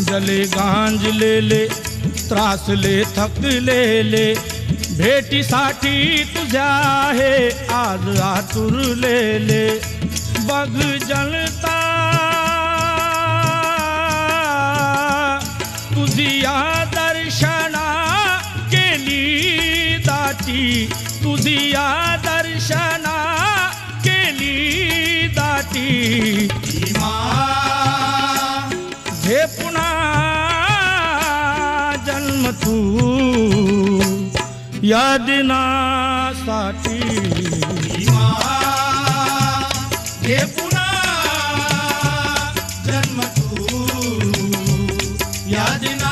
जले गांजलेले त्रासले थकलेले भेटीसाठी तुझ्या आहे आज आतुरलेले बघ जळता तुझी या दर्शना केली दाटी तुझी या दर्शना केली दाटी घे पुन्हा जन्म तू या दिनासाठी घे पुन्हा जन्म तू या दिना